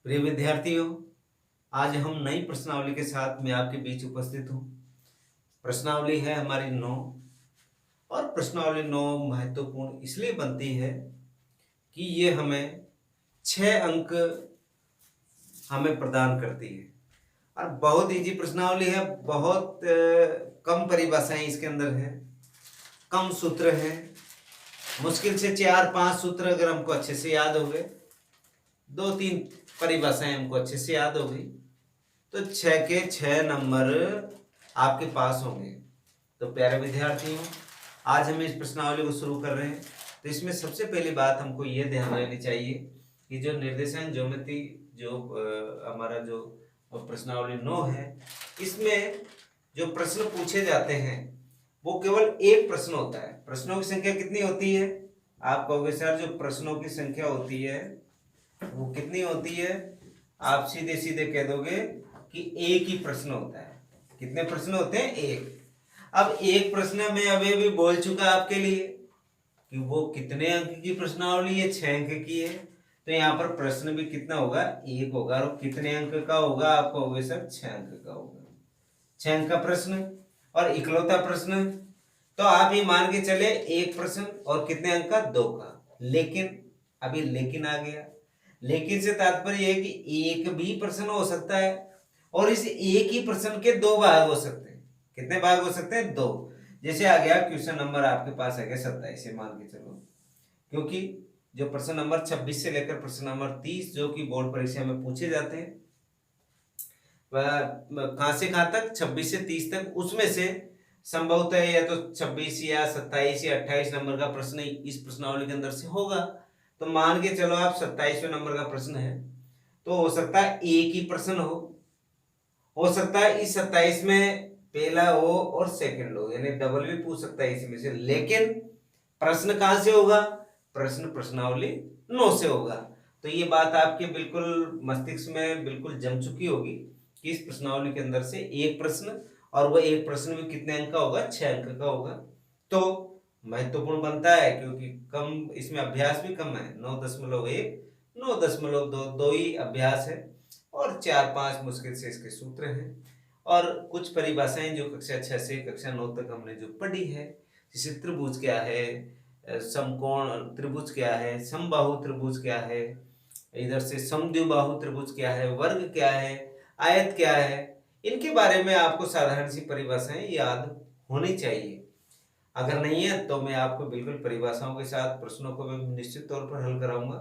प्रिय विद्यार्थियों, आज हम नई प्रश्नावली के साथ मैं आपके बीच उपस्थित हूँ। प्रश्नावली है हमारी 9 और प्रश्नावली 9 महत्वपूर्ण इसलिए बनती है कि ये हमें 6 अंक हमें प्रदान करती है और बहुत इजी प्रश्नावली है। बहुत कम परिभाषाएं इसके अंदर है, कम सूत्र है, मुश्किल से 4-5 सूत्र अगर हमको अच्छे से याद हो गए, 2-3 परिभाषाएं हमको अच्छे से याद हो गई तो 6 के 6 नंबर आपके पास होंगे। तो प्यारे विद्यार्थियों, आज हम इस प्रश्नावली को शुरू कर रहे हैं। तो इसमें सबसे पहली बात हमको ये ध्यान रखनी चाहिए कि जो निर्देशांक ज्योमेट्री जो हमारा जो प्रश्नावली 9 है, इसमें जो प्रश्न पूछे जाते हैं वो केवल एक प्रश्न होता है। प्रश्नों की संख्या कितनी होती है? आप कहोगे सर जो प्रश्नों की संख्या होती है वो कितनी होती है? आप सीधे सीधे कह दोगे कि एक ही प्रश्न होता है। कितने प्रश्न होते हैं? एक। अब एक प्रश्न में अभी बोल चुका आपके लिए कि वो कितने अंक की प्रश्नावली है, 6 अंक की है। तो यहाँ पर प्रश्न भी कितना होगा? एक होगा। और कितने अंक का होगा? आप कहोगे सर 6 अंक का होगा। 6 अंक का प्रश्न और इकलौता प्रश्न। तो आप ये मान के चले एक प्रश्न और कितने अंक का? 2 का। लेकिन अभी लेकिन आ गया। लेकिन से तात्पर्य है कि एक भी प्रश्न हो सकता है और इस एक ही प्रश्न के 2 भाग हो सकते हैं। कितने भाग हो सकते हैं? 2। जैसे आ गया क्वेश्चन नंबर आपके पास है 27 मान के चलो, क्योंकि जो प्रश्न नंबर 26 से लेकर प्रश्न नंबर 30 जो कि बोर्ड परीक्षा में पूछे जाते हैं, वह कहां से कहां तक? 26 से 30 तक। उसमें से संभवतः या तो 26 या 27 या 28 नंबर का प्रश्न इस प्रश्नावली के अंदर से होगा। तो मान के चलो आप 27वें नंबर का प्रश्न है तो हो सकता है एक ही प्रश्न हो सकता है इस 27 में पहला हो और सेकंड हो, यानी डबल भी पूछ सकता है इसमें से। लेकिन प्रश्न कहां से होगा? प्रश्न प्रश्नावली 9 से होगा। तो ये बात आपके बिल्कुल मस्तिष्क में बिल्कुल जम चुकी होगी कि इस प्रश्नावली के अंदर से एक प्रश्न, और वह एक प्रश्न भी कितने अंक का होगा? 6 अंक का होगा। तो महत्वपूर्ण बनता है क्योंकि कम इसमें अभ्यास भी कम है। 9.1 9.2 दो ही अभ्यास है और 4-5 मुश्किल से इसके सूत्र हैं और कुछ परिभाषाएं जो कक्षा 6 से कक्षा 9 तक हमने जो पढ़ी है, जैसे त्रिभुज क्या है, समकोण त्रिभुज क्या है, समबाहु त्रिभुज क्या है, इधर से समद्विबाहु त्रिभुज क्या है, वर्ग क्या है, आयत क्या है, इनके बारे में आपको साधारण सी परिभाषाएं याद होनी चाहिए। अगर नहीं है तो मैं आपको बिल्कुल परिभाषाओं के साथ प्रश्नों को मैं निश्चित तौर पर हल कराऊंगा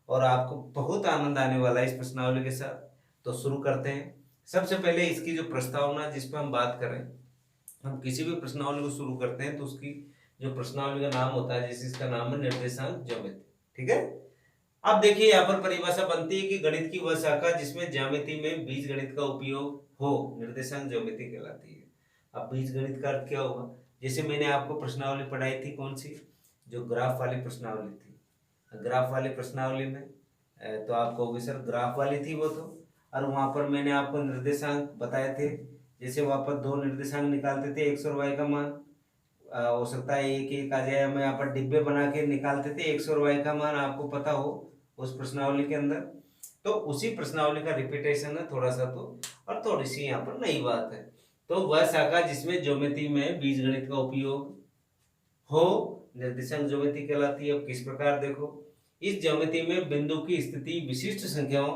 और आपको बहुत आनंद आने वाला है इस प्रश्नावली के साथ। तो शुरू करते हैं। सबसे पहले इसकी जो प्रस्तावना जिस पर हम बात कर रहे हैं, हम किसी भी प्रश्नावली को शुरू करते हैं तो उसकी जो प्रश्नावली का नाम होता है, जैसे इसका नाम है निर्देशांक ज्योमेट्री। ठीक है। अब देखिए यहाँ पर परिभाषा बनती है कि गणित की वह शाखा जिसमें ज्यामिति में बीजगणित का उपयोग हो निर्देशांक ज्योमेट्री कहलाती है। अब बीजगणित का अर्थ क्या होगा? जैसे मैंने आपको प्रश्नावली पढ़ाई थी, कौन सी? जो ग्राफ वाली प्रश्नावली थी। ग्राफ वाली प्रश्नावली में तो आप कहोगे सर ग्राफ वाली थी वो तो, और वहां पर मैंने आपको निर्देशांक बताए थे। जैसे वहां पर 2 निर्देशांक निकालते थे, x और y का मान हो सकता है एक एक आ जाए। हम यहाँ पर डिब्बे बना के निकालते थे x और y का मान, आपको पता हो उस प्रश्नावली के अंदर। तो उसी प्रश्नावली का रिपीटेशन है थोड़ा सा, तो और थोड़ी सी यहाँ पर नई बात है। तो वह शाखा जिसमें ज्योमेट्री में बीजगणित का उपयोग हो निर्देशांक ज्योमेट्री कहलाती है। किस प्रकार? देखो, इस ज्योमेट्री में बिंदु की स्थिति विशिष्ट संख्याओं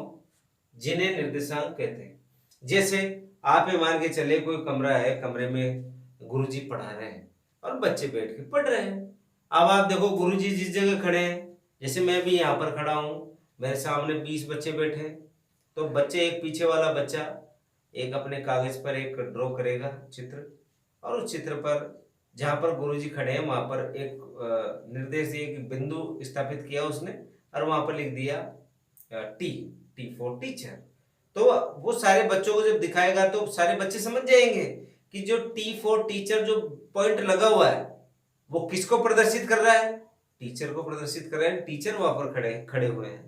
जिन्हें निर्देशांक कहते हैं। जैसे आप ये मान के चले कोई कमरा है, कमरे में गुरुजी पढ़ा रहे हैं और बच्चे बैठ के पढ़ रहे हैं। अब आप देखो गुरुजी जिस जगह खड़े हैं, जैसे मैं भी यहाँ पर खड़ा हूँ, मेरे सामने 20 बच्चे बैठे हैं। तो बच्चे, एक पीछे वाला बच्चा एक अपने कागज पर एक ड्रॉ करेगा चित्र, और उस चित्र पर जहां पर गुरुजी खड़े हैं वहां पर एक निर्देश दिए कि बिंदु स्थापित किया उसने, और वहां पर लिख दिया टी, टी फॉर टीचर। तो वो सारे बच्चों को जब दिखाएगा तो सारे बच्चे समझ जाएंगे कि जो टी फॉर टीचर जो पॉइंट लगा हुआ है वो किसको प्रदर्शित कर रहा है? टीचर को प्रदर्शित कर रहा है। टीचर वहां पर खड़े खड़े हुए हैं,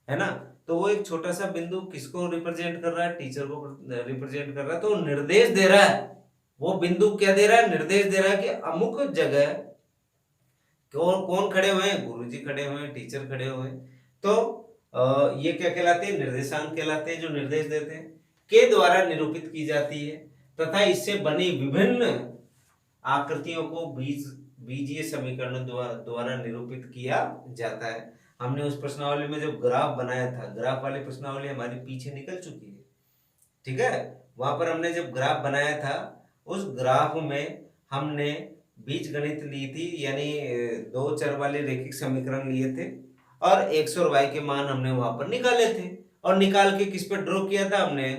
है ना। तो वो एक छोटा सा बिंदु किसको रिप्रेजेंट कर रहा है? टीचर को रिप्रेजेंट कर रहा है। तो निर्देश दे रहा है, वो बिंदु क्या दे रहा है? निर्देश दे रहा है कि अमुक जगह कौन कौन खड़े हुए हैं? गुरुजी खड़े हुए हैं, टीचर खड़े हुए हैं। तो ये क्या कहलाते हैं? निर्देशांक कहलाते हैं, जो निर्देश देते हैं, के द्वारा निरूपित की जाती है तथा इससे बनी विभिन्न आकृतियों को बीजीय समीकरणों द्वारा निरूपित किया जाता है। हमने उस प्रश्नावली में जब ग्राफ बनाया था, ग्राफ वाली प्रश्नावली हमारी पीछे निकल चुकी है, ठीक है। वहां पर हमने जब ग्राफ बनाया था, उस ग्राफ में हमने बीज गणित ली थी, यानी दो चर वाले रैखिक समीकरण लिए थे और एक्स और वाई के मान हमने वहां पर निकाले थे, और निकाल के किस पर ड्रॉ किया था? हमने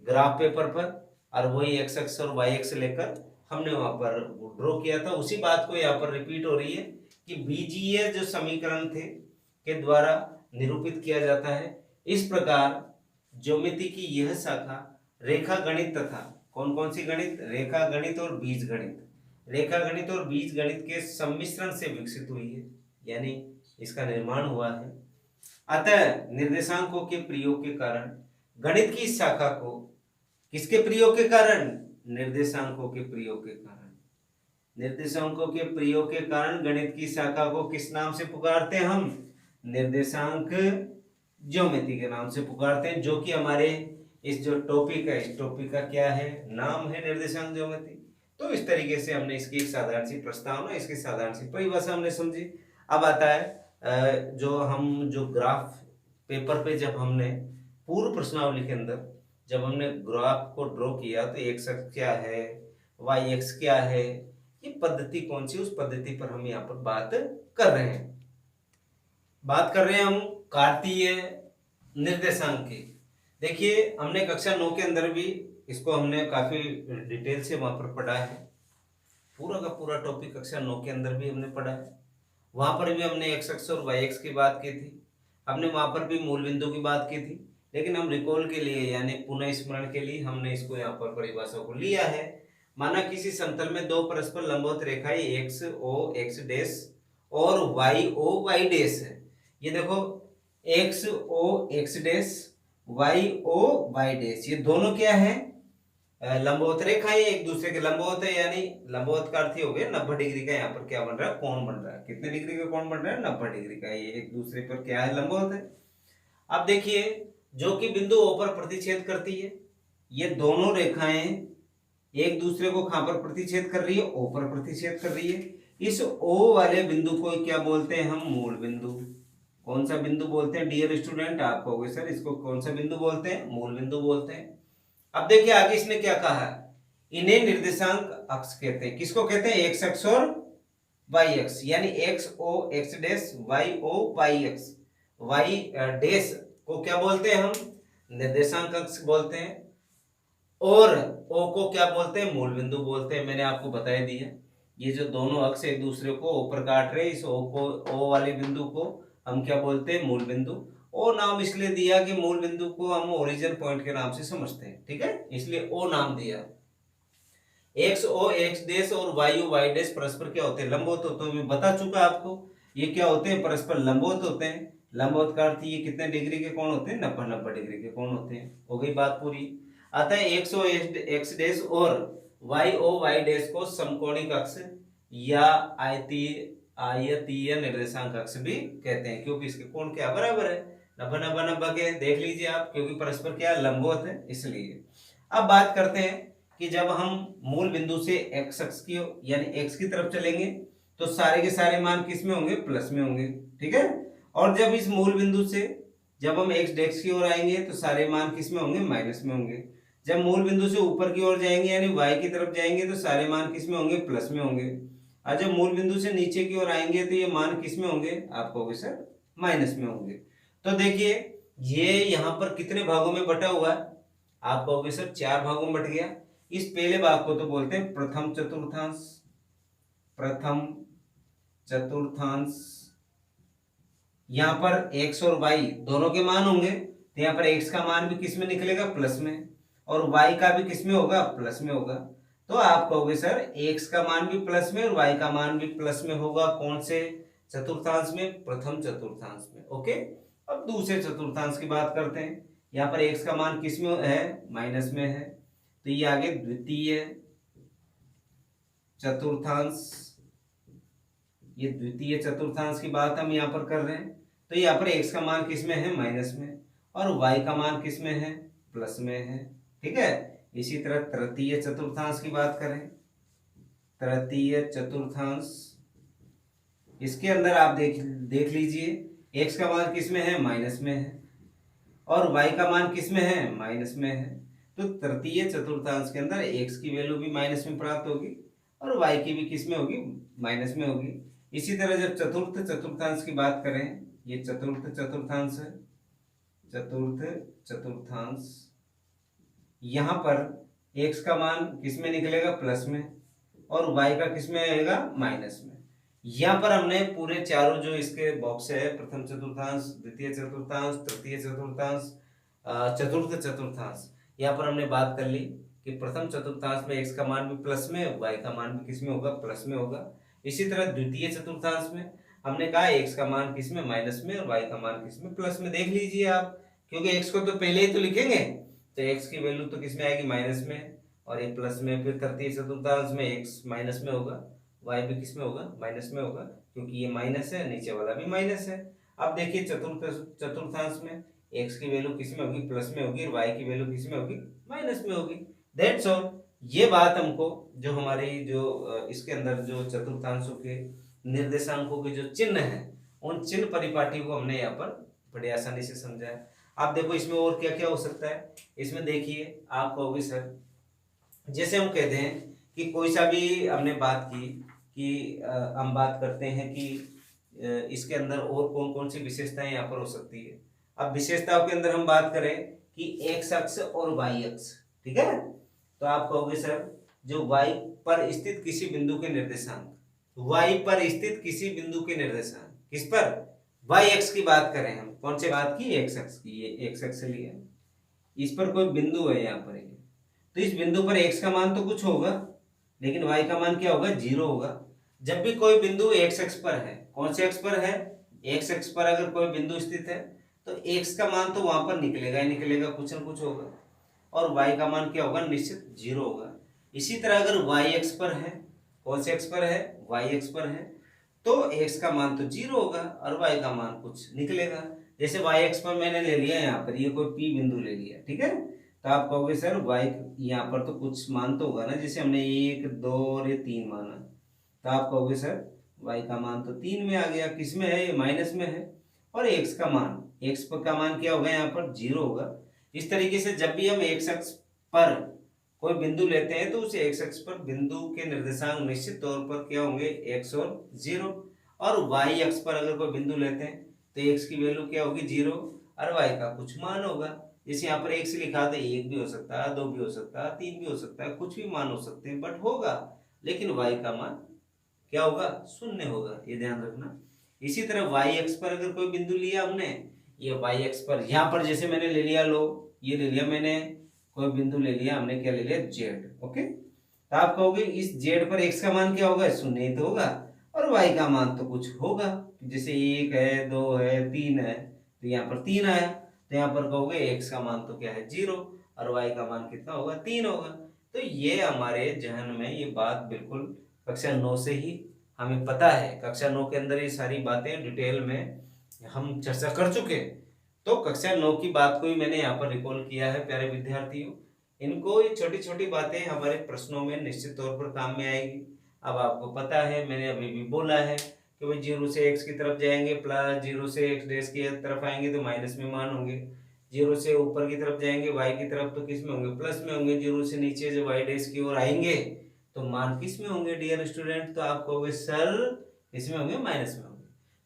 ग्राफ पेपर पर, और वही एक्स अक्ष और वाई अक्ष लेकर हमने वहां पर ड्रॉ किया था। उसी बात को यहाँ पर रिपीट हो रही है कि बीजीय जो समीकरण थे के द्वारा निरूपित किया जाता है। इस प्रकार ज्योमेट्री की यह शाखा रेखा गणित तथा कौन कौन सी गणित? रेखा गणित और बीज गणित, रेखा गणित और बीज गणित के सम्मिश्रण से विकसित हुई है, यानी इसका निर्माण हुआ है। अतः निर्देशांकों के प्रयोग के कारण गणित की इस शाखा को, किसके प्रयोग के कारण? निर्देशांकों के प्रयोग के कारण, निर्देशांकों के प्रयोग के कारण गणित की शाखा को किस नाम से पुकारते हैं हम? निर्देशांक ज्योमेट्री के नाम से पुकारते हैं, जो कि हमारे इस जो टॉपिक है, इस टॉपिक का क्या है? नाम है निर्देशांक ज्योमेट्री। तो इस तरीके से हमने इसकी एक साधारण सी प्रस्तावना, इसकी साधारण सी परिभाषा हमने समझी। अब आता है जो ग्राफ पेपर पे जब हमने पूर्व प्रश्नावली के अंदर जब हमने ग्राफ को ड्रॉ किया, तो एक्स अक्ष क्या है, वाई अक्ष क्या है, ये पद्धति कौन सी, उस पद्धति पर हम यहाँ पर बात कर रहे हैं। बात कर रहे हैं हम कार्तीय निर्देशांक की। देखिए, हमने कक्षा 9 के अंदर भी इसको हमने काफी डिटेल से वहां पर पढ़ा है, पूरा का पूरा टॉपिक कक्षा 9 के अंदर भी हमने पढ़ा है। वहां पर भी हमने एक्स अक्ष और वाई अक्ष की बात की थी, हमने वहां पर भी मूल बिंदु की बात की थी, लेकिन हम रिकॉल के लिए यानी पुनः स्मरण के लिए हमने इसको यहाँ पर परिभाषा को लिया है। माना किसी समतल में दो परस्पर लंबवत रेखाएं एक्स ओ एक्स डैश और वाई ओ वाई डैश है। ये देखो, X O X dash, Y O Y dash, ये दोनों क्या है? लंबवत रेखाएं, एक दूसरे के लंबवत है, यानी लंबवत का अर्थ हो गया 90 डिग्री का यहाँ पर क्या बन रहा है? कोण बन रहा है। कितने डिग्री का कोण बन रहा है? 90 डिग्री का। ये एक दूसरे पर क्या है? लंबवत है। अब देखिए, जो कि बिंदु ओ पर प्रतिच्छेद करती है, ये दोनों रेखाएं एक दूसरे को कहां पर प्रतिच्छेद कर रही है? ओ पर प्रतिच्छेद कर रही है। इस ओ वाले बिंदु को क्या बोलते हैं हम? मूल बिंदु। कौन सा बिंदु बोलते हैं डियर स्टूडेंट? आप कहोगे सर इसको कौन सा बिंदु बोलते हैं? मूल बिंदु बोलते हैं। अब देखिए आगे इसने क्या कहा, इन्हें निर्देशांक अक्ष कहते हैं। किसको कहते हैं? एक्स अक्ष और वाई अक्ष, यानी X O X dash, Y O Y अक्ष, वाई डैश को क्या बोलते हैं हम? निर्देशांक अक्ष बोलते हैं। और ओ को क्या बोलते हैं? मूल बिंदु बोलते हैं। मैंने आपको बता दिया, ये जो दोनों अक्ष एक दूसरे को ओ पर काट रहे हैं, इस ओ को, ओ वाले बिंदु को हम क्या बोलते हैं? मूल बिंदु। ओ नाम इसलिए दिया कि मूल बिंदु को हम ओरिजिन पॉइंट के नाम से समझते हैं, ठीक है, इसलिए ओ नाम दिया। एक्स ओ एक्स डैश और वाई ओ वाई डैश परस्पर क्या होते हैं? लंबवत होते हैं। मैं बता चुका आपको, ये क्या होते हैं? परस्पर लंबवत होते हैं। लंबवत का अर्थ ये कितने डिग्री के कोण होते हैं? 90 डिग्री के कोण होते हैं। हो गई बात पूरी। अतः एक्स ओ एक्स डैश और वाई ओ वाई डैश को समकोणिक अक्ष या आयतीय निर्देशांक अक्ष भी कहते हैं, क्योंकि इसके कोण क्या बराबर है? 90 के। देख लीजिए आप, क्योंकि परस्पर क्या लंबवत है, इसलिए। अब बात करते हैं कि जब हम मूल बिंदु से एक्स अक्ष की यानी एक्स की तरफ चलेंगे, तो सारे के सारे मान किस में होंगे? प्लस में होंगे, ठीक है। और जब इस मूल बिंदु से जब हम एक्स डैश की ओर आएंगे, तो सारे मान किस में होंगे? माइनस में होंगे। जब मूल बिंदु से ऊपर की ओर जाएंगे यानी वाई की तरफ जाएंगे, तो सारे मान किस में होंगे? प्लस में होंगे। और जब मूल बिंदु से नीचे की ओर आएंगे, तो ये मान किस में होंगे? आप कहोगे सर माइनस में होंगे। तो देखिए, ये यहाँ पर कितने भागों में बटा हुआ है? आप कहोगे सर 4 भागों में बट गया। इस पहले भाग को तो बोलते हैं प्रथम चतुर्थांश। प्रथम चतुर्थांश, यहाँ पर एक्स और वाई दोनों के मान होंगे, तो यहाँ पर एक्स का मान भी किस में निकलेगा? प्लस में, और वाई का भी किस में होगा? प्लस में होगा। तो आप कहोगे सर एक्स का मान भी प्लस में और वाई का मान भी प्लस में होगा। कौन से चतुर्थांश में? प्रथम चतुर्थांश में। ओके, अब दूसरे चतुर्थांश की बात करते हैं। यहाँ पर एक्स का मान किस में है? माइनस में है, तो ये आगे द्वितीय चतुर्थांश, ये द्वितीय चतुर्थांश की बात हम यहाँ पर कर रहे हैं। तो यहाँ पर x का मान किस में है, माइनस में, और y का मान किस में है, प्लस में है। ठीक है। इसी तरह तृतीय चतुर्थांश की बात करें, तृतीय चतुर्थांश, इसके अंदर आप देख लीजिए x का मान किस में है, माइनस में है, और y का मान किस में है, माइनस में है। तो तृतीय चतुर्थांश के अंदर x की वैल्यू भी माइनस में प्राप्त होगी और y की भी किस में होगी, माइनस में होगी। इसी तरह जब चतुर्थ चतुर्थांश की बात करें, ये चतुर्थ चतुर्थांश है, चतुर्थ चतुर्थांश, यहां पर x का मान किस में निकलेगा, प्लस में, और y का किस में आएगा, माइनस में। यहाँ पर हमने पूरे चारों जो इसके बॉक्स है, प्रथम चतुर्थांश, द्वितीय चतुर्थांश, तृतीय चतुर्थांश, चतुर्थ चतुर्थांश, यहाँ पर हमने बात कर ली कि प्रथम चतुर्थांश में x का मान भी प्लस में, y का मान भी किस में होगा, प्लस में होगा। इसी तरह द्वितीय चतुर्थांश में हमने कहा x का मान किस में, माइनस में, और y का मान किस में, प्लस में। देख लीजिए आप, क्योंकि x को तो पहले ही तो लिखेंगे, तो x की वैल्यू तो किस में आएगी, माइनस में, और ये प्लस में। फिर तृतीय चतुर्थांश में x माइनस में होगा, y भी किस में होगा, माइनस में होगा, क्योंकि ये माइनस है, नीचे वाला भी माइनस है। अब देखिए चतुर्थ चतुर्थांश में x की वैल्यू किस में होगी, प्लस में होगी, और y की वैल्यू किस में होगी, माइनस में होगी। That's all. ये बात हमको जो हमारी जो इसके अंदर जो चतुर्थांशों के निर्देशांकों के जो चिन्ह है, उन चिन्ह परिपाटियों को हमने यहाँ पर बड़े आसानी से समझा है। आप देखो इसमें और क्या क्या हो सकता है। इसमें देखिए आप कहोगे सर, जैसे हम कहते हैं कि कोई सा भी हमने बात की कि हम बात करते हैं कि इसके अंदर और कौन कौन सी विशेषताएं यहाँ पर हो सकती है। अब विशेषताओं के अंदर हम बात करें कि x अक्ष और y अक्ष, ठीक है, तो आप कहोगे सर जो y पर स्थित किसी बिंदु के निर्देशांक, y पर स्थित किसी बिंदु के निर्देशांक, किस पर, y अक्ष की बात करें हम, कौन से बात की, x अक्ष की, ये x अक्ष लिया, इस पर कोई बिंदु है यहाँ पर, तो इस बिंदु पर x का मान तो कुछ होगा, लेकिन y का मान क्या होगा, 0 होगा। जब भी कोई बिंदु x अक्ष पर है, कौन से अक्ष पर है, x अक्ष पर अगर कोई बिंदु स्थित है तो x का मान तो वहां पर निकलेगा ही निकलेगा, कुछ न कुछ होगा, और y का मान क्या होगा, निश्चित 0 होगा। इसी तरह अगर y अक्ष पर है, कौन से अक्ष पर है, y अक्ष पर है, तो x का मान तो 0 होगा और y का मान कुछ निकलेगा। जैसे y अक्ष पर मैंने ले लिया यहाँ पर, ये कोई p बिंदु ले लिया, ठीक है, तो आप कहोगे सर y यहाँ पर तो कुछ मान तो होगा ना, जैसे हमने 1 2 और ये 3 माना, तो आप कहोगे सर y का मान तो 3 में आ गया, किस में है, ये माइनस में है, और x का मान, x का मान क्या होगा, यहाँ पर 0 होगा। इस तरीके से जब भी हम x अक्ष पर कोई बिंदु लेते हैं तो उस x अक्ष पर बिंदु के निर्देशांक निश्चित तौर पर क्या होंगे, x और 0, और y अक्ष पर अगर कोई बिंदु लेते हैं तो x की वैल्यू क्या होगी, 0, और y का कुछ मान होगा। जैसे यहाँ पर x लिखा था, 1 भी हो सकता है, 2 भी हो सकता है, 3 भी हो सकता है, कुछ भी मान हो सकते हैं, बट होगा, लेकिन y का मान क्या होगा, 0 होगा, ये ध्यान रखना। इसी तरह y अक्ष पर अगर कोई बिंदु लिया हमने, ये y अक्ष पर यहाँ पर जैसे मैंने ले लिया, लो ये ले लिया मैंने, कोई बिंदु ले लिया हमने, क्या ले लिया, z, ओके, तो आप कहोगे इस z पर x का मान क्या होगा, 0 ही तो होगा, और y का मान तो कुछ होगा, जैसे 1 है, 2 है, 3 है, तो यहाँ पर 3 आया, तो यहाँ पर कहोगे x का मान तो क्या है, 0, और y का मान कितना होगा, 3 होगा। तो ये हमारे जहन में ये बात बिल्कुल कक्षा 9 से ही हमें पता है, कक्षा 9 के अंदर ये सारी बातें डिटेल में हम चर्चा कर चुके, तो कक्षा 9 की बात को ही मैंने यहाँ पर रिकॉल किया है प्यारे विद्यार्थियों। इनको ये छोटी छोटी बातें हमारे प्रश्नों में निश्चित तौर पर काम में आएगी। अब आपको पता है, मैंने अभी भी बोला है कि भाई 0 से x की तरफ जाएंगे प्लस, 0 से x डैश की तरफ आएंगे तो माइनस में मान होंगे, 0 से ऊपर की तरफ जाएंगे y की तरफ तो किस में होंगे, प्लस में होंगे, 0 से नीचे जब y डैश की ओर आएंगे तो मान किस में होंगे डियर स्टूडेंट, तो आप कहोगे सर इसमें होंगे, माइनस में होंगे।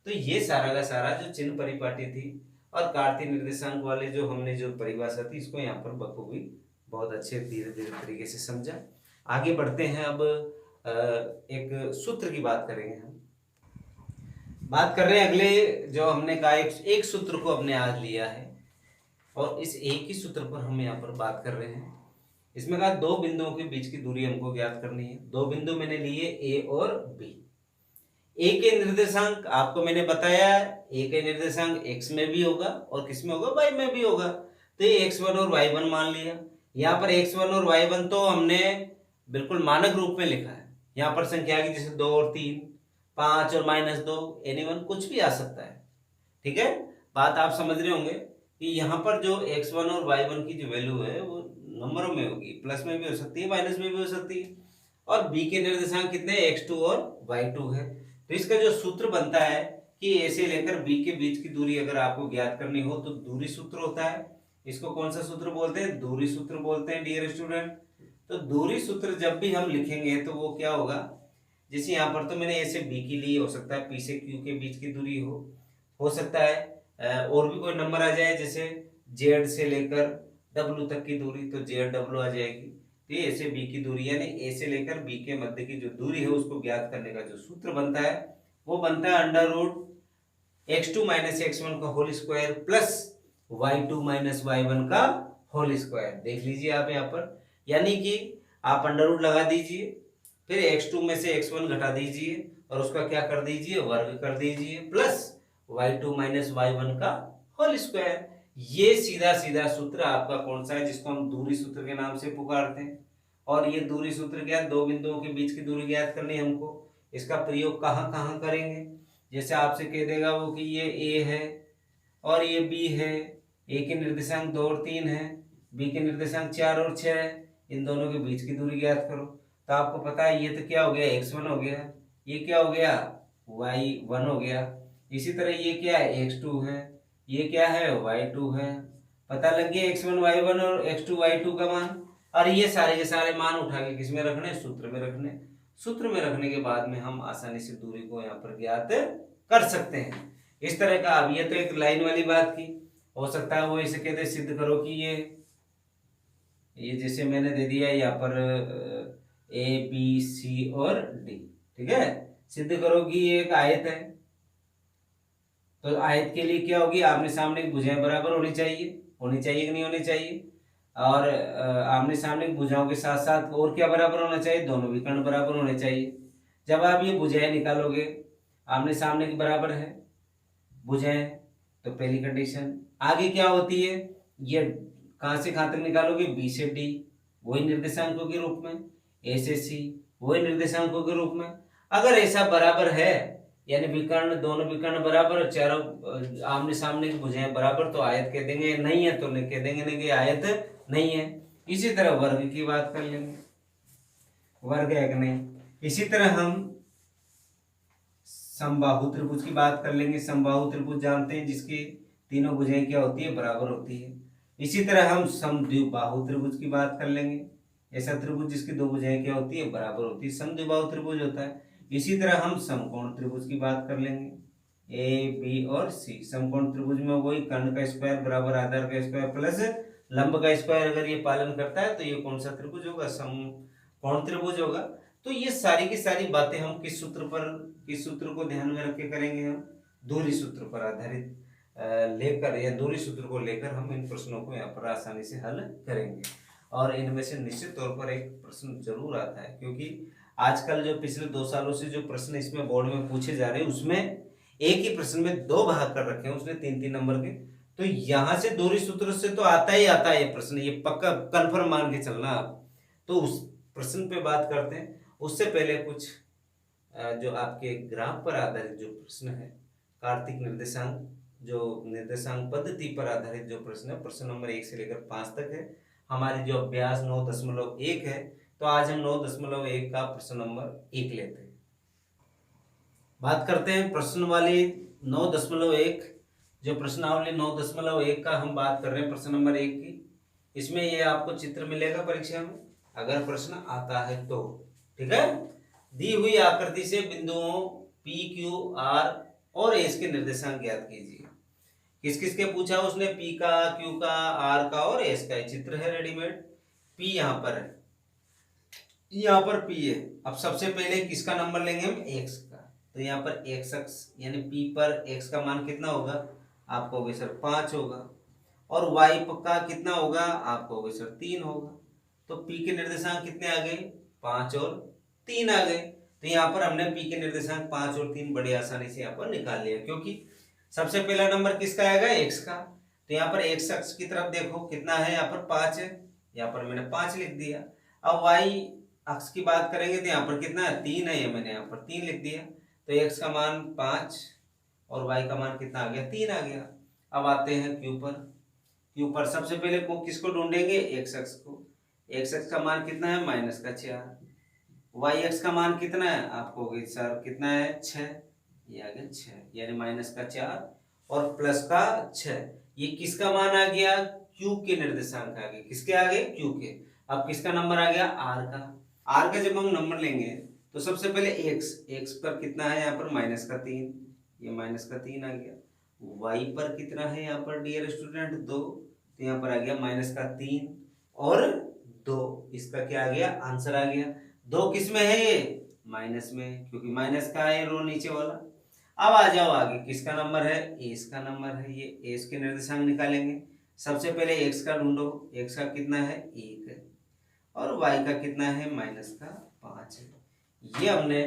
तो ये सारा का सारा जो चिन्ह परिपाटी थी और कार्तीय निर्देशांक वाले जो हमने जो परिभाषा थी, इसको यहाँ पर बखूबी बहुत अच्छे धीरे धीरे तरीके से समझा। आगे बढ़ते हैं, अब एक सूत्र की बात करेंगे हम। बात कर रहे हैं अगले, जो हमने कहा एक सूत्र को हमने आज लिया है और इस एक ही सूत्र पर हम यहाँ पर बात कर रहे हैं। इसमें कहा दो बिंदुओं के बीच की दूरी हमको ज्ञात करनी है। दो बिंदु मैंने लिए ए और बी। ए के निर्देशांक आपको मैंने बताया, ए के निर्देशांक x में भी होगा और किस में होगा, y में भी होगा। तो ये x1 और y1 मान लिया। यहाँ पर x1 और y1 तो हमने बिल्कुल मानक रूप में लिखा है। यहाँ पर संख्या की जैसे 2 और 3, 5 और -2, एनी वन कुछ भी आ सकता है, ठीक है, बात आप समझ रहे होंगे कि यहाँ पर जो x1 और y1 की जो वैल्यू है वो नंबरों में होगी, प्लस में भी हो सकती है, माइनस में भी हो सकती है। और b के निर्देशांक कितने, x2 और y2 है। तो इसका जो सूत्र बनता है कि a से लेकर b के बीच की दूरी अगर आपको ज्ञात करनी हो तो दूरी सूत्र होता है। इसको कौन सा सूत्र बोलते हैं, दूरी सूत्र बोलते हैं डियर स्टूडेंट। तो दूरी सूत्र जब भी हम लिखेंगे तो वो क्या होगा, जैसे यहाँ पर तो मैंने ए से बी के लिए हो सकता है पी से क्यू के बीच की दूरी हो सकता है और भी कोई नंबर आ जाए, जैसे जेड से लेकर डब्ल्यू तक की दूरी, तो जेड डब्ल्यू आ जाएगी। तो ये ए से बी की दूरी यानी ए से लेकर बी के मध्य की जो दूरी है उसको ज्ञात करने का जो सूत्र बनता है वो बनता है under root x2 minus x1 का whole square plus y2 minus y1 का होल स्क्वायर। देख लीजिए आप यहाँ पर, यानी कि आप अंडर रूट लगा दीजिए, फिर x2 में से x1 घटा दीजिए और उसका क्या कर दीजिए, वर्ग कर दीजिए, प्लस y2 माइनस y1 का होल स्क्वायर। ये सीधा सीधा सूत्र आपका कौन सा है, जिसको हम दूरी सूत्र के नाम से पुकारते हैं। और ये दूरी सूत्र क्या है, दो बिंदुओं के बीच की दूरी ज्ञात करनी है हमको। इसका प्रयोग कहाँ कहाँ करेंगे, जैसे आपसे कह देगा वो कि ये a है और ये b है, a के निर्देशांक 2 और 3 है, b के निर्देशांक 4 और 6 है, इन दोनों के बीच की दूरी ज्ञात करो। तो आपको पता है ये तो क्या हो गया, x1 हो गया, ये क्या हो गया, y1 हो गया। इसी तरह ये क्या है, x2 है, ये क्या है, y2 है। पता लग गया x1 y1 और x2 y2 का मान। और ये सारे के सारे मान उठा के किस में रखने, सूत्र में रखने। सूत्र में रखने के बाद में हम आसानी से दूरी को यहाँ पर ज्ञात कर सकते हैं इस तरह का। अब ये तो एक लाइन वाली बात की, हो सकता है वो इसे कहते सिद्ध करो कि ये जैसे मैंने दे दिया यहाँ पर ए बी सी और डी, ठीक है, सिद्ध करो कि ये एक आयत है। तो आयत के लिए क्या होगी, आमने सामने की भुजाएं बराबर होनी चाहिए, होनी चाहिए कि नहीं होनी चाहिए। और आमने सामने की भुजाओं के साथ साथ और क्या बराबर होना चाहिए, दोनों विकर्ण बराबर होने चाहिए। जब आप ये भुजाएं निकालोगे, आमने सामने के बराबर है भुजाएं, तो पहली कंडीशन। आगे क्या होती है, ये कहां से कहां तक निकालोगे, बी से डी वही निर्देशांकों के रूप में, ए से सी वही निर्देशांकों के रूप में। अगर ऐसा बराबर है यानी विकर्ण, दोनों विकर्ण बराबर और चारों आमने सामने की भुजाएं बराबर, तो आयत कह देंगे, नहीं है तो कह देंगे नहीं कि आयत नहीं है। इसी तरह वर्ग की बात कर लेंगे, वर्ग है कि नहीं। इसी तरह हम समबाहु त्रिभुज की बात कर लेंगे। समबाहु त्रिभुज जानते हैं जिसकी तीनों भुजाएं क्या होती है, बराबर होती है। इसी तरह हम समद्विबाहु त्रिभुज की बात कर लेंगे, ऐसा त्रिभुज जिसकी दो भुजाएं क्या होती है, बराबर होती है, समद्विबाहु त्रिभुज होता है। इसी तरह हम समकोण त्रिभुज की बात कर लेंगे, ए बी और सी। समकोण त्रिभुज में वही कर्ण का स्क्वायर बराबर आधार का स्क्वायर प्लस लंब का स्क्वायर अगर ये पालन करता है तो ये कौन सा त्रिभुज होगा, समकोण त्रिभुज होगा। तो ये सारी की सारी बातें हम किस सूत्र को ध्यान में रख के करेंगे, हम दूरी सूत्र पर आधारित लेकर या दूरी सूत्र को लेकर हम इन प्रश्नों को यहाँ पर आसानी से हल करेंगे। और इनमें से निश्चित तौर पर एक प्रश्न जरूर आता है, क्योंकि आजकल जो पिछले 2 सालों से जो प्रश्न इसमें बोर्ड में पूछे जा रहे हैं उसमें एक ही प्रश्न में 2 भाग कर रखे हैं उसने 3-3 नंबर के। तो यहाँ से दूरी सूत्र से तो आता ही आता है ये प्रश्न, ये पक्का कन्फर्म मान के चलना आप। तो उस प्रश्न पे बात करते हैं, उससे पहले कुछ जो आपके ग्राफ पर आधारित जो प्रश्न है, कार्तिक निर्देशांक जो निर्देशांक पद्धति पर आधारित जो प्रश्न है, प्रश्न नंबर 1 से लेकर 5 तक है। हमारी जो अभ्यास 9.1 है, तो आज हम 9.1 का प्रश्न नंबर 1 लेते हैं। बात करते हैं प्रश्न वाली 9.1, जो प्रश्नावली 9.1 का हम बात कर रहे हैं प्रश्न नंबर 1 की। इसमें ये आपको चित्र मिलेगा परीक्षा में अगर प्रश्न आता है तो, ठीक है। दी हुई आकृति से बिंदुओं P, Q, R और S के निर्देशांक ज्ञात कीजिए। किस किस के पूछा उसने, P का, Q का, R का और S का। चित्र है रेडीमेड, P यहाँ पर है, यहाँ पर P है। अब सबसे पहले किसका नंबर लेंगे हम, X का। तो यहाँ पर X अक्ष यानी P पर X का मान कितना होगा, आपको होगा सर 5 होगा। और Y का कितना होगा, आपको होगा सर 3 होगा। तो P के निर्देशांक कितने आ गए, 5 और 3 आ गए। तो यहाँ पर हमने P के निर्देशांक 5 और 3 बड़ी आसानी से यहाँ पर निकाल लिया, क्योंकि सबसे पहला नंबर किसका आएगा, X का। तो यहाँ पर X अक्ष की तरफ देखो कितना है, यहाँ पर 5 है, यहाँ पर मैंने 5 लिख दिया। अब Y अक्ष की बात करेंगे तो यहाँ पर कितना है, 3 है, ये मैंने यहाँ पर 3 लिख दिया। तो X का मान 5 और y का मान कितना आ गया, 3 आ गया। अब आते हैं q पर। q पर सबसे पहले को किसको ढूंढेंगे, x अक्ष को। x अक्ष का मान कितना है, -4। y अक्ष का मान कितना है, आपको सर कितना है, 6। ये आ गया 6, यानी -4 और +6। ये किसका मान आ गया, q के निर्देशांक आ गए। किसके आ गए, q के। अब किसका नंबर आ गया, r का। r का जब हम नंबर लेंगे तो सबसे पहले x पर कितना है, यहाँ पर -3, ये -3 आ गया। y पर कितना है यहाँ पर डियर स्टूडेंट, 2, तो यहाँ पर आ गया -3 और 2। इसका क्या आ गया, आंसर आ गया। 2 किस में है, ये माइनस में, क्योंकि माइनस का है रो नीचे वाला। अब आ जाओ आगे, किसका नंबर है, एस का नंबर है। ये एस के निर्देशांक निकालेंगे। सबसे पहले एक्स का ढूंढो, एक्स का कितना है, 1 है और y का कितना है, -5 है। ये हमने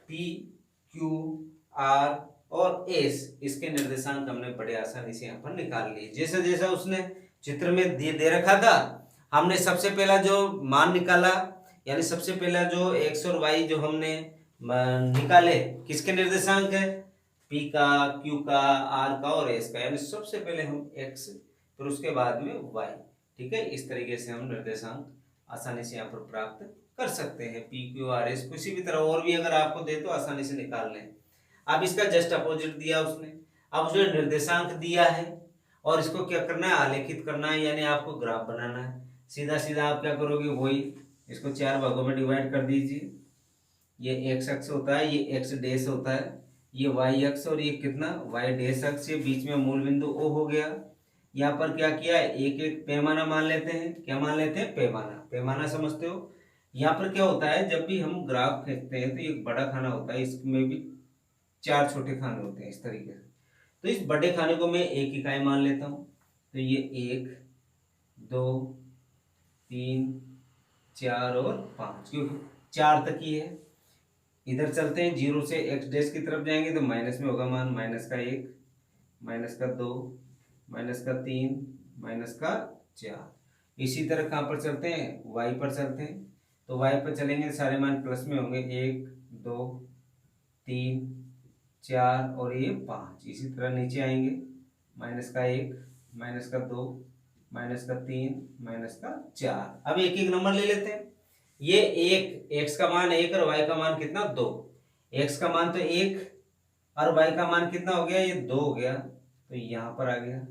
p q r और s इसके निर्देशांक हमने बड़े आसानी से यहाँ पर निकाल लिए। जैसा जैसा उसने चित्र में दे रखा था, हमने सबसे पहला जो मान निकाला, यानी सबसे पहला जो x और y जो हमने निकाले, किसके निर्देशांक है, p का, q का, r का और s का, यानी सबसे पहले हम x फिर उसके बाद में y। ठीक है, इस तरीके से हम निर्देशांक आसानी से यहाँ पर प्राप्त कर सकते हैं। पी क्यू आर एस किसी भी तरह और भी अगर आपको दे तो आसानी से निकाल लें। अब इसका जस्ट अपोजिट दिया उसने, अब उसने निर्देशांक दिया है और इसको क्या करना है, आलेखित करना है, यानी आपको ग्राफ बनाना है। सीधा सीधा आप क्या करोगे, वही इसको 4 भागों में डिवाइड कर दीजिए। ये एक्स अक्ष होता है, ये एक्स डैश होता है, ये वाई अक्ष और ये कितना, वाई डैश अक्ष, ये बीच में मूल बिंदु ओ हो गया। यहाँ पर क्या किया, एक एक पैमाना मान लेते हैं। क्या मान लेते हैं, पैमाना। पैमाना समझते हो। यहाँ पर क्या होता है, जब भी हम ग्राफ खींचते हैं तो एक बड़ा खाना होता है, इसमें भी 4 छोटे खाने होते हैं इस तरीके से। तो इस बड़े खाने को मैं एक इकाई मान लेता हूँ। तो ये 1 2 3 4 और 5, क्योंकि 4 तक ही है। इधर चलते हैं, 0 से एक्स डैश की तरफ जाएंगे तो माइनस में होगा मान, -1 -2 -3 -4। इसी तरह कहाँ पर चलते हैं, y पर चलते हैं। तो y पर चलेंगे सारे मान प्लस में होंगे, 1 2 3 4 और ये 5। इसी तरह नीचे आएंगे, -1 -2 -3 -4। अब एक एक नंबर ले लेते हैं। ये एक, x का मान 1 और y का मान कितना, 2। x का मान तो 1 और y का मान कितना हो गया, ये 2 हो गया। तो यहाँ पर आ गया,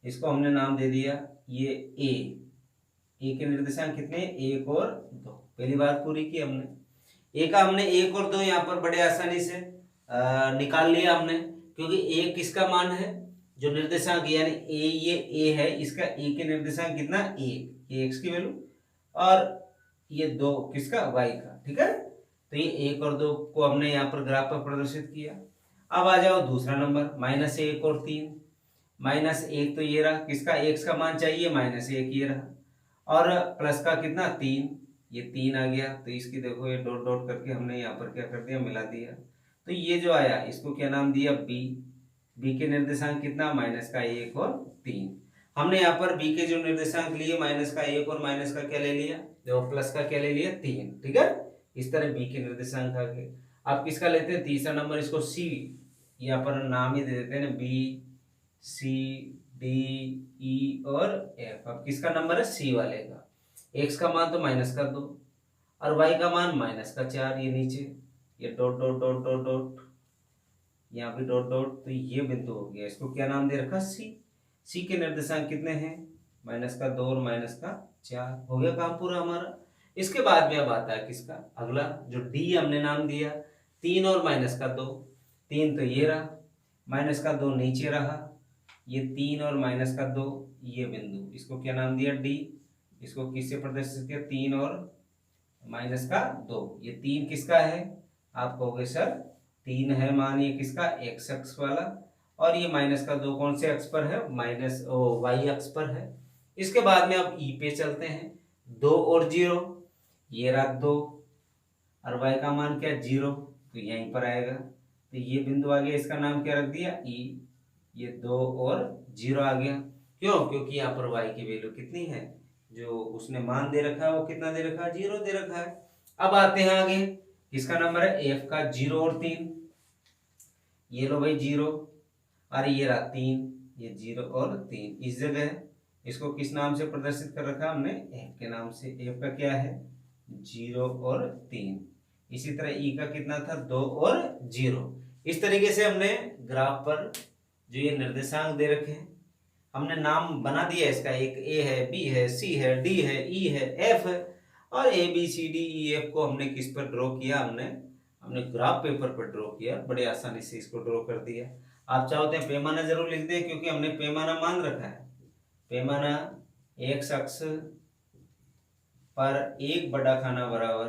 इसको हमने नाम दे दिया ये a। a के निर्देशांक कितने, 1 और 2। पहली बात पूरी की हमने। a का हमने 1 और 2 यहाँ पर बड़े आसानी से निकाल लिया हमने, क्योंकि a किसका मान है, जो निर्देशांक, यानी a, ये a है, इसका a के निर्देशांक कितना, 1, ये x की वैल्यू, और ये 2 किसका, y का। ठीक है, तो ये 1 और 2 को हमने यहाँ पर ग्राफ पर प्रदर्शित किया। अब आ जाओ दूसरा नंबर, -1 और 3। -1 तो ये रहा, किसका, x का मान चाहिए, -1 ये रहा, और प्लस का कितना, 3, ये 3 आ गया। तो इसकी देखो ये डॉट डॉट करके हमने यहाँ पर क्या कर दिया, मिला दिया। तो ये जो आया इसको क्या नाम दिया, b। b के निर्देशांक कितना, -1 और 3। हमने यहाँ पर b के जो निर्देशांक लिए, -1 और माइनस का क्या ले लिया, देखो प्लस का क्या ले लिया, 3। ठीक है, इस तरह b के निर्देशांक आ गए। अब किसका लेते हैं, तीसरा नंबर, इसको c, यहाँ पर नाम ही दे देते हैं ना, b c d e और f। अब किसका नंबर है, c वाले का। x का मान तो -2 और y का मान -4। ये नीचे ये dot dot dot dot dot, यहाँ भी डॉट डॉट, तो ये बिंदु हो गया। इसको क्या नाम दे रखा, c। c के निर्देशांक कितने हैं, -2 और -4। हो गया काम पूरा हमारा। इसके बाद में अब आता है किसका, अगला जो d हमने नाम दिया, 3 और -2। 3 तो ये रहा, -2 नीचे रहा, ये 3 और -2 ये बिंदु, इसको क्या नाम दिया, d। इसको किससे प्रदर्शित किया, 3 और -2। ये 3 किसका है, आप कहोगे सर 3 है मान, ये किसका, x अक्ष वाला, और ये -2 कौन से अक्ष पर है, y अक्ष पर है। इसके बाद में अब e पे चलते हैं, 2 और 0, ये रहा 2 और y का मान क्या, 0, तो यहीं पर आएगा। तो ये बिंदु आ गया, इसका नाम क्या रख दिया, e। ये 2 और 0 आ गया। क्यों, क्योंकि यहाँ पर y की वैल्यू कितनी है, जो उसने मान दे रखा है वो कितना दे रखा है, 0 दे रखा है। अब आते हैं आगे, किसका नंबर है, f का 0 और 3। ये लो भाई 0, और ये रहा 3, ये 0 और 3 इस जगह इसको किस नाम से प्रदर्शित कर रखा हमने, एफ के नाम से। एफ का क्या है 0 और 3। इसी तरह ई का कितना था 2 और 0। इस तरीके से हमने ग्राफ पर जो ये निर्देशांक दे रखे हैं हमने नाम बना दिया इसका, एक ए है, बी है, सी है, डी है, ई है, एफ है, और A B C D E F को हमने किस पर ड्रॉ किया, हमने ग्राफ पेपर पर ड्रॉ किया, बड़े आसानी से इसको ड्रॉ कर दिया। आप चाहते हैं पैमाना जरूर लिख दें क्योंकि हमने पैमाना मान रखा है। पैमाना एक्स अक्ष पर 1 बड़ा खाना बराबर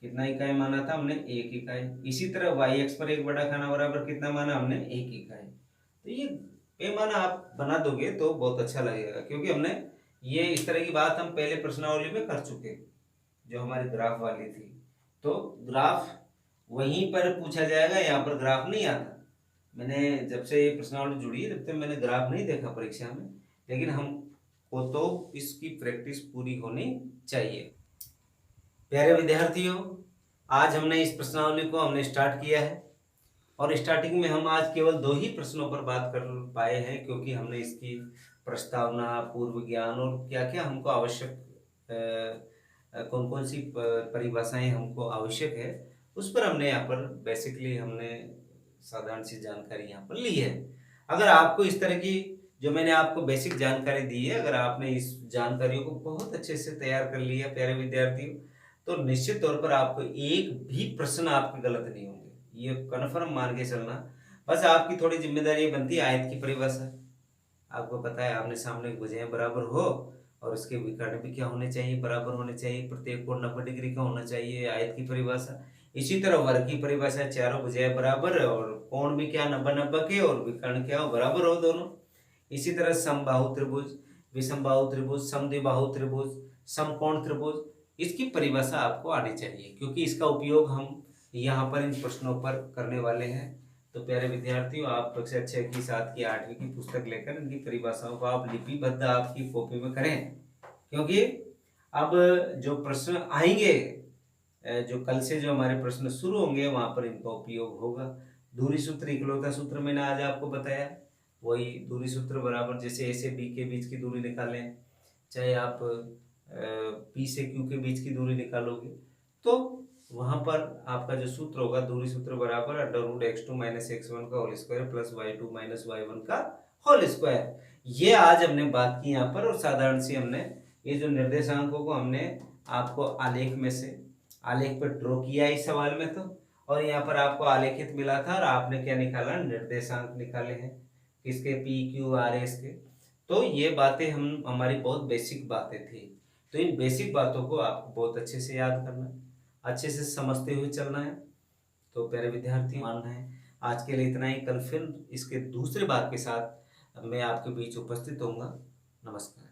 कितना इकाई माना था हमने, 1 इकाई। इसी तरह वाई एक्स पर 1 बड़ा खाना बराबर कितना माना हमने, 1 इकाई। तो ये पैमाना आप बना दोगे तो बहुत अच्छा लगेगा क्योंकि हमने ये इस तरह की बात हम पहले प्रश्नावली में कर चुके, जो हमारी ग्राफ वाली थी। तो ग्राफ वहीं पर पूछा जाएगा, यहाँ पर ग्राफ नहीं आता। मैंने जब से ये प्रश्नावली जुड़ी है तब तक मैंने ग्राफ नहीं देखा परीक्षा में, लेकिन हमको तो इसकी प्रैक्टिस पूरी होनी चाहिए। प्यारे विद्यार्थियों, आज हमने इस प्रश्नावली को हमने स्टार्ट किया है और स्टार्टिंग में हम आज केवल 2 ही प्रश्नों पर बात कर पाए हैं क्योंकि हमने इसकी प्रस्तावना, पूर्व ज्ञान और क्या क्या हमको आवश्यक कौन कौन सी परिभाषाएं हमको आवश्यक है उस पर हमने यहाँ पर बेसिकली हमने साधारण सी जानकारी यहाँ पर ली है। अगर आपको इस तरह की जो मैंने आपको बेसिक जानकारी दी है, अगर आपने इस जानकारियों को बहुत अच्छे से तैयार कर लिया प्यारे विद्यार्थियों, तो निश्चित तौर पर आपको एक भी प्रश्न आपके गलत नहीं होंगे, ये कन्फर्म मान के चलना। बस आपकी थोड़ी जिम्मेदारी बनती है आयत की परिभाषा। आपको पता है आपने सामने भुजाएं बराबर हो और उसके विकर्ण भी क्या होने चाहिए, बराबर होने चाहिए, प्रत्येक कोण 90 डिग्री का होना चाहिए, आयत की परिभाषा। इसी तरह वर्ग की परिभाषा, चारों भुजाएं बराबर और कोण भी क्या 90-90 के और विकर्ण क्या हो, बराबर हो दोनों। इसी तरह समबाहु त्रिभुज, विषमबाहु त्रिभुज, समद्विबाहु त्रिभुज, समकोण त्रिभुज, इसकी परिभाषा आपको आनी चाहिए क्योंकि इसका उपयोग हम यहाँ पर इन प्रश्नों पर करने वाले हैं। तो प्यारे विद्यार्थियों, आप कक्षा 6 की 7 की 8वीं की पुस्तक लेकर इनकी परिभाषाओं को आप लिपिबद्ध आपकी कॉपी में करें क्योंकि अब जो प्रश्न आएंगे, जो कल से जो हमारे प्रश्न शुरू होंगे वहां पर इनका उपयोग होगा। दूरी सूत्र, इकलौता सूत्र मैंने आज आपको बताया, वही दूरी सूत्र बराबर जैसे ए से बी के बीच की दूरी निकालें, चाहे आप पी से क्यू के बीच की दूरी निकालोगे तो वहां पर आपका जो सूत्र होगा दूरी सूत्र बराबर √x2 - x1 का whole square plus y2 - y1 का होल स्क्वायर। ये आज हमने बात की यहाँ पर, और साधारण सी हमने ये जो निर्देशांकों को हमने आपको आलेख में से आलेख पर ड्रॉ किया इस सवाल में, तो और यहाँ पर आपको आलेखित मिला था और आपने क्या निकाला, निर्देशांक निकाले हैं किसके, पी क्यू आर एस के। तो ये बातें हमारी बहुत बेसिक बातें थी। तो इन बेसिक बातों को आपको बहुत अच्छे से याद करना है, अच्छे से समझते हुए चलना है। तो प्यारे विद्यार्थी मानना है आज के लिए इतना ही। कल फिर इसके दूसरे भाग के साथ मैं आपके बीच उपस्थित होऊंगा। नमस्कार।